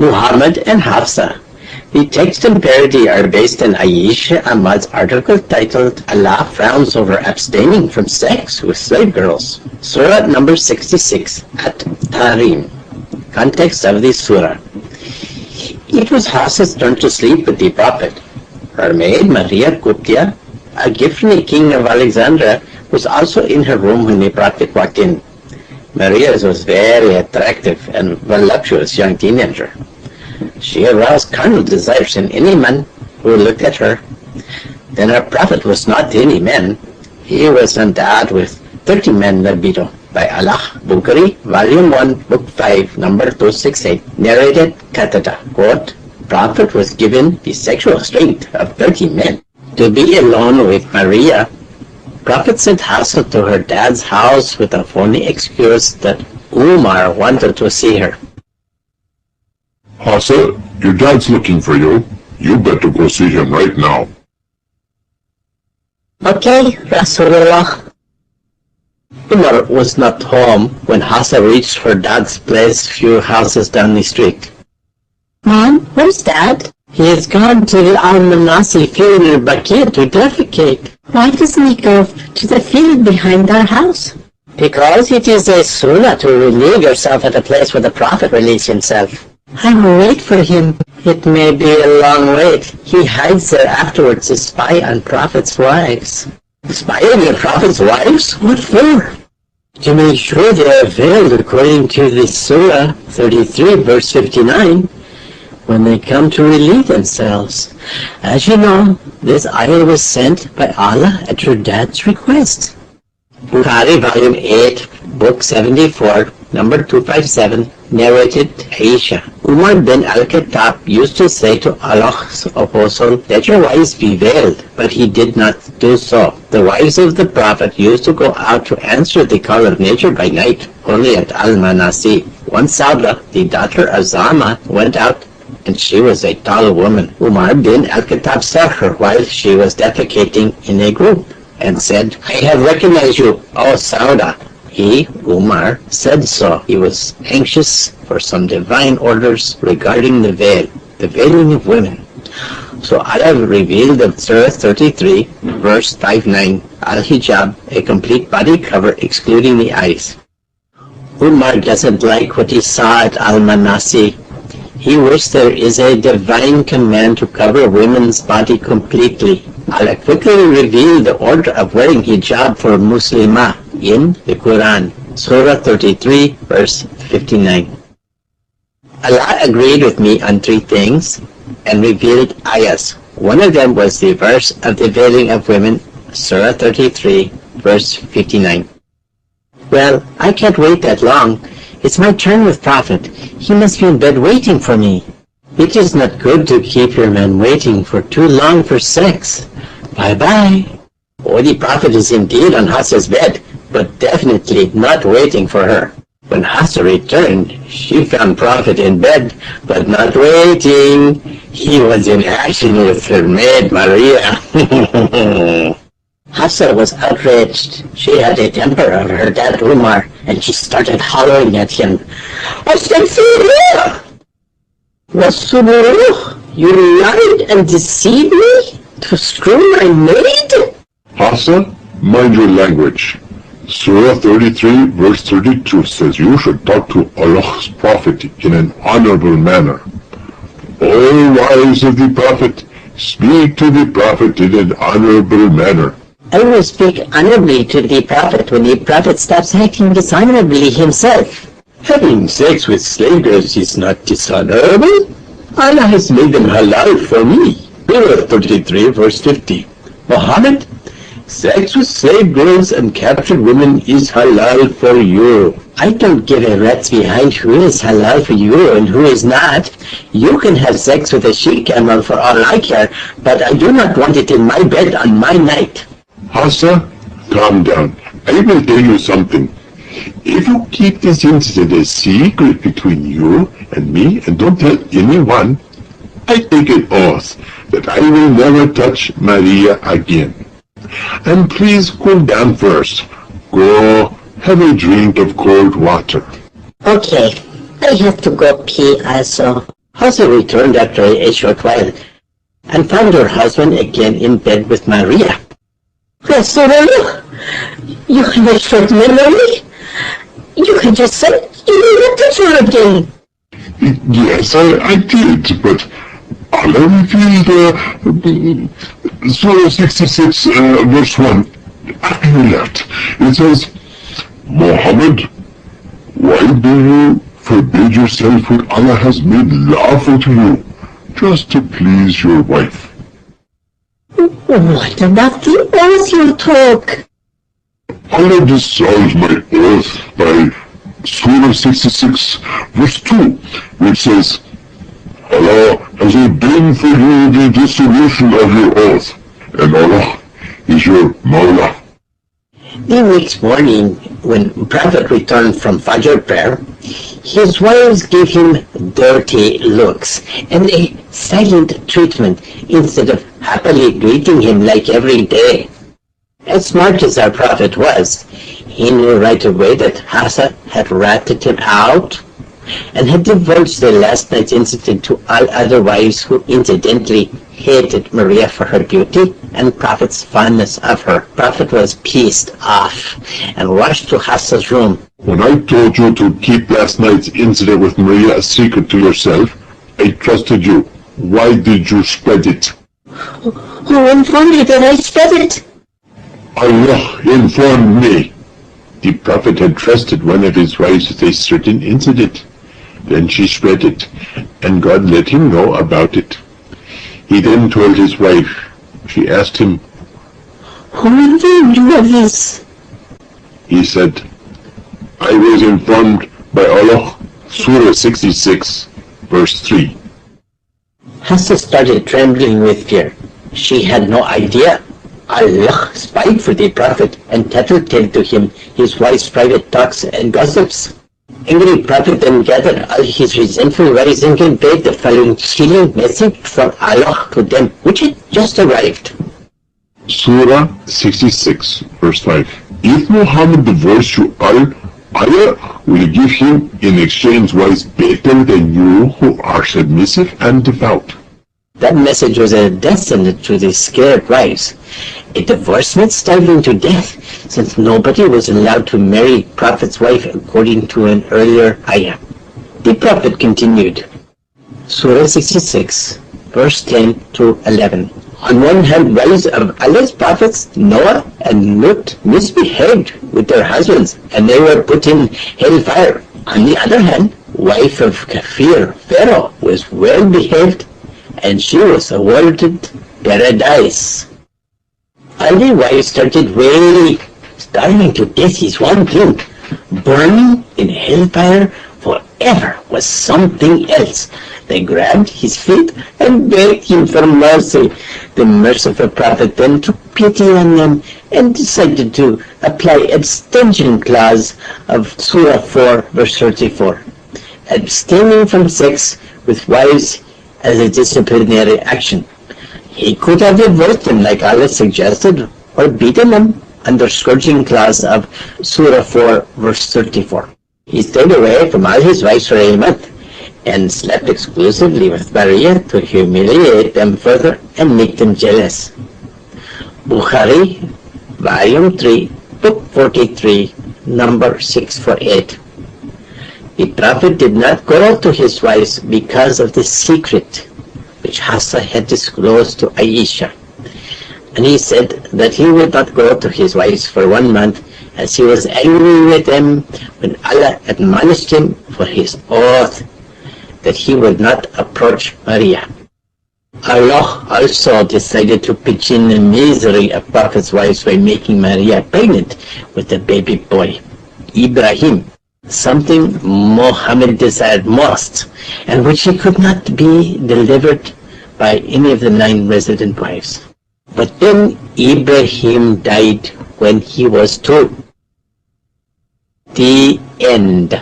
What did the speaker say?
Muhammad and Hafsa. The text and parody are based on Aisha Ahmad's article titled Allah Frowns Over Abstaining from Sex with Slave Girls. Surah number 66 at Tahrim. Context of the surah. It was Hafsa's turn to sleep with the Prophet. Her maid, Maria Qibtiyya, a gift from the king of Alexandria, was also in her room when the Prophet walked in. Maria was very attractive and voluptuous young teenager. She aroused carnal desires in any man who looked at her. Then our Prophet was not any man. He was endowed with 30 men libido. By Allah, Bukhari, Volume 1, Book 5, number 268, narrated Qatada, quote, Prophet was given the sexual strength of 30 men. To be alone with Maria, Prophet sent Hafsa to her dad's house with a phony excuse that Umar wanted to see her. Hafsa, your dad's looking for you. You better go see him right now. Okay, Rasulullah. Umar was not home when Hafsa reached her dad's place few houses down the street. Mom, where's Dad? He has gone to the Al-Manasi field in Baqiyah to defecate. Why doesn't he go to the field behind our house? Because it is a sunnah to relieve yourself at a place where the Prophet relieves himself. I will wait for him. It may be a long wait. He hides there afterwards to spy on Prophet's wives. Spy on your Prophet's wives? What for? To make sure they are veiled according to the Surah 33 verse 59 when they come to relieve themselves. As you know, this ayah was sent by Allah at your dad's request. Bukhari, Volume 8, Book 74, number 257, narrated Aisha. Umar bin al-Khattab used to say to Allah's apostle, let your wives be veiled, but he did not do so. The wives of the Prophet used to go out to answer the call of nature by night, only at Al-Manasi. One Sauda, the daughter of Zama, went out, and she was a tall woman. Umar bin al-Khattab saw her while she was defecating in a group, and said, I have recognized you, O Sauda. He, Umar, said so. He was anxious for some divine orders regarding the veil, the veiling of women. So Allah revealed in Surah 33, verse 59, Al-Hijab, a complete body cover excluding the eyes. Umar doesn't like what he saw at Al-Manasi. He wished there is a divine command to cover women's body completely. Allah quickly revealed the order of wearing hijab for Muslimah in the Quran, Surah 33, verse 59. Allah agreed with me on three things and revealed ayahs. One of them was the verse of the veiling of women, Surah 33, verse 59. Well, I can't wait that long. It's my turn with Prophet. He must be in bed waiting for me. It is not good to keep your man waiting for too long for sex. Bye-bye. Oh, the Prophet is indeed on Hafsa's bed, but definitely not waiting for her. When Hafsa returned, she found Prophet in bed, but not waiting. He was in action with her maid Maria. Hafsa was outraged. She had a temper of her dad Umar, and she started hollering at him. Astaghfirullah! Rasulullah, you lied and deceived me to screw my maid? Hafsa, mind your language. Surah 33 verse 32 says you should talk to Allah's Prophet in an honorable manner. O wives of the Prophet, speak to the Prophet in an honorable manner. I will speak honorably to the Prophet when the Prophet stops acting dishonorably himself. Having sex with slave girls is not dishonorable. Allah has made them halal for me. Surah 33 verse 50. Muhammad, sex with slave girls and captured women is halal for you. I don't give a rat's behind who is halal for you and who is not. You can have sex with a she-camel for all I care, but I do not want it in my bed on my night. Hafsa, calm down. I will tell you something. If you keep this incident a secret between you and me and don't tell anyone, I take an oath that I will never touch Maria again. And please cool down first. Go have a drink of cold water. Okay, I have to go pee also. Hafsa returned after a short while and found her husband again in bed with Maria. Rasulullah, you have a short memory. You had just said you needed to touch her again. Yes, I did, but Allah revealed Surah 66, verse 1. After you left, it says, Muhammad, why do you forbid yourself what Allah has made lawful to you, just to please your wife? What about the oath you took? Allah dissolves my oath by Surah 66, verse 2, which says, Allah has ordained for you the dissolution of your oath, and Allah is your Mawla. The next morning, when Prophet returned from Fajr prayer, his wives gave him dirty looks and a silent treatment instead of happily greeting him like every day. As smart as our Prophet was, he knew right away that Hafsa had ratted him out and had divulged the last night's incident to all other wives who incidentally hated Maria for her beauty and Prophet's fondness of her. Prophet was pissed off and rushed to Hafsa's room. When I told you to keep last night's incident with Maria a secret to yourself, I trusted you. Why did you spread it? Who informed you that I spread it? Allah informed me. The Prophet had trusted one of his wives with a certain incident. Then she spread it, and God let him know about it. He then told his wife. She asked him, Who informed you of this? He said, I was informed by Allah. Surah 66, verse 3. Hafsa started trembling with fear. She had no idea. Allah spied for the Prophet and tattletaled to him his wife's private talks and gossips. Angry Prophet then gathered all his resentful wives and conveyed the following chilling message from Allah to them, which had just arrived. Surah 66, verse 5. If Muhammad divorced you all, Allah will give him in exchange wives better than you who are submissive and devout. That message was a death sentence to the scared wives. A divorce meant starving to death, since nobody was allowed to marry Prophet's wife according to an earlier ayah. The Prophet continued. Surah 66, verse 10 to 11. On one hand, wives of Allah's prophets, Noah and Lut, misbehaved with their husbands, and they were put in hellfire. On the other hand, wife of Kafir, Pharaoh, was well behaved, and she was awarded paradise. All the wives started wailing. Starving to death is one thing. Burning in hellfire forever was something else. They grabbed his feet and begged him for mercy. The merciful Prophet then took pity on them and decided to apply abstention clause of Surah 4, verse 34. Abstaining from sex with wives as a disciplinary action. He could have divorced them like Allah suggested, or beaten them under scourging clause of Surah 4, verse 34. He stayed away from all his wives for a month, and slept exclusively with Maria to humiliate them further and make them jealous. Bukhari, Volume 3, Book 43, number 648. The Prophet did not go out to his wives because of the secret which Hafsa had disclosed to Aisha. And he said that he would not go to his wives for 1 month, as he was angry with them when Allah admonished him for his oath that he would not approach Maria. Allah also decided to pitch in the misery of Prophet's wives by making Maria pregnant with a baby boy, Ibrahim, something Muhammad desired most, and which he could not be delivered by any of the 9 resident wives. But then Ibrahim died when he was 2. The end.